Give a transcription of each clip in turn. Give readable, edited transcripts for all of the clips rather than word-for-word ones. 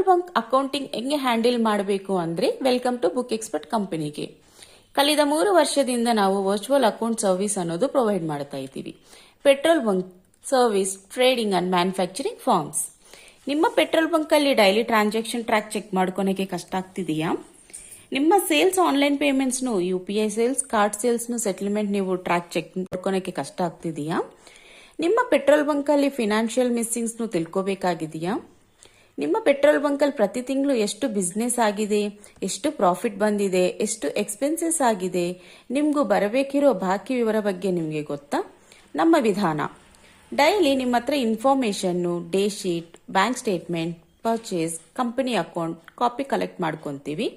Bunk accounting ಹೆಂಗೆ handle ಮಾಡಬೇಕು ಅಂದ್ರೆ ವೆಲ್ಕಮ್ ಟು ಬುಕ್ ಎಕ್ಸ್ಪರ್ಟ್ ಕಂಪನಿಗೆ. ಕಳೆದ 3 ವರ್ಷದಿಂದ ನಾವು ವರ್ಚುವಲ್ ಅಕೌಂಟ್ ಸರ್ವಿಸ್ ಅನ್ನೋದು ಪ್ರೊವೈಡ್ ಮಾಡ್ತಾ ಇದ್ದೀವಿ. Petrol bunk service, trading and manufacturing firms. ನಿಮ್ಮ ಪೆಟ್ರೋಲ್ ಬಂಕ್ ಅಲ್ಲಿ ಡೈಲಿ ಟ್ರಾನ್ಸಾಕ್ಷನ್ ಟ್ರ್ಯಾಕ್ ಚೆಕ್ ಮಾಡ್ಕೊಳಕ್ಕೆ ಕಷ್ಟ ಆಗ್ತಿದೆಯಾ? ನಿಮ್ಮ sales online payments UPI sales, card sales settlement ನೀವು ಟ್ರ್ಯಾಕ್ ಚೆಕ್ ಮಾಡ್ಕೊಳಕ್ಕೆ ಕಷ್ಟ ಆಗ್ತಿದೆಯಾ? ನಿಮ್ಮ ಪೆಟ್ರೋಲ್ ಬಂಕ್ ಅಲ್ಲಿ ಫಿನಾನ್ಷಿಯಲ್ ಮಿಸ್ಸಿಂಗ್ಸ್ ತಿಳ್ಕೋಬೇಕಾಗಿದೆಯಾ? ನಿಮ್ಮ ಪೆಟ್ರೋಲ್ ಬಂಕಲ್ಲಿ ಪ್ರತಿ ತಿಂಗಳು ಎಷ್ಟು ಬಿಸ್ನೆಸ್ ಆಗಿದೆ, ಎಷ್ಟು ಪ್ರಾಫಿಟ್ ಬಂದಿದೆ, ಎಷ್ಟು ಎಕ್ಸ್ಪೆನ್ಸಸ್ ಆಗಿದೆ, ನಿಮಗೂ ಬರಬೇಕಿರೋ ಬಾಕಿ ವಿವರ ಬಗ್ಗೆ ನಿಮಗೆ ಗೊತ್ತಾ? ನಮ್ಮ ವಿಧಾನ ಡೈಲಿ ನಿಮ್ಮ ಹತ್ರ ಇನ್ಫಾರ್ಮೇಶನ್ನು, day sheet, bank statement, purchase, company account copy collect ಮಾಡ್ಕೊಂತೀವಿ.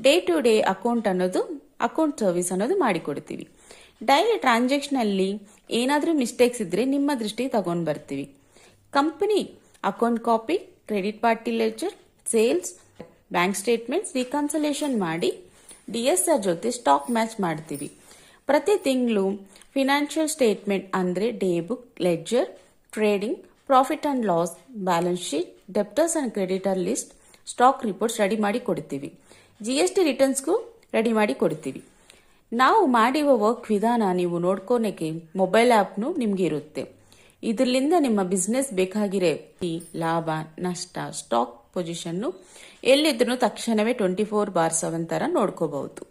Day to day account service ಅನ್ನೋದು ಮಾಡಿಕೊಡ್ತೀವಿ. ಡೈಲಿ ಟ್ರಾನ್ಸಾಕ್ಷನ್ ಅಲ್ಲಿ ಏನಾದರೂ ಮಿಸ್ಟೇಕ್ಸ್ ಇದ್ರೆ ನಿಮ್ಮ ದೃಷ್ಟಿ ತಗೊಂಡ್ ಬರ್ತೀವಿ. Company account copy, credit party ledger, sales, bank statements reconciliation ಮಾಡಿ DSR ಜೊತೆ ಸ್ಟಾಕ್ ಮ್ಯಾಚ್ ಮಾಡ್ತೀವಿ. ಪ್ರತಿ ತಿಂಗಳು ಫಿನಾನ್ಷಿಯಲ್ ಸ್ಟೇಟ್ಮೆಂಟ್ ಅಂದ್ರೆ day book, ledger, trading, profit and loss, balance sheet, debtors and creditor list, stock reports ready ಮಾಡಿ ಕೊಡ್ತೀವಿ. GST ರಿಟರ್ನ್ಸ್ಗೂ ready ಮಾಡಿ ಕೊಡ್ತೀವಿ. ನಾವು ಮಾಡಿರುವ ವರ್ಕ್ ವಿಧಾನ ನೀವು ನೋಡ್ಕೊಳಕ್ಕೆ ಮೊಬೈಲ್ ಆಪ್ನು ನಿಮ್ಗೆ ಇರುತ್ತೆ. ಇದರಿಂದ ನಿಮ್ಮ ಬಿಸ್ನೆಸ್ ಬೇಕಾಗಿರೋ ಲಾಭ, ನಷ್ಟ, ಸ್ಟಾಕ್ ಪೊಸಿಷನ್ ಎಲ್ಲಿದ್ರು ತಕ್ಷಣವೇ 24/7 ತರ ನೋಡ್ಕೋಬಹುದು.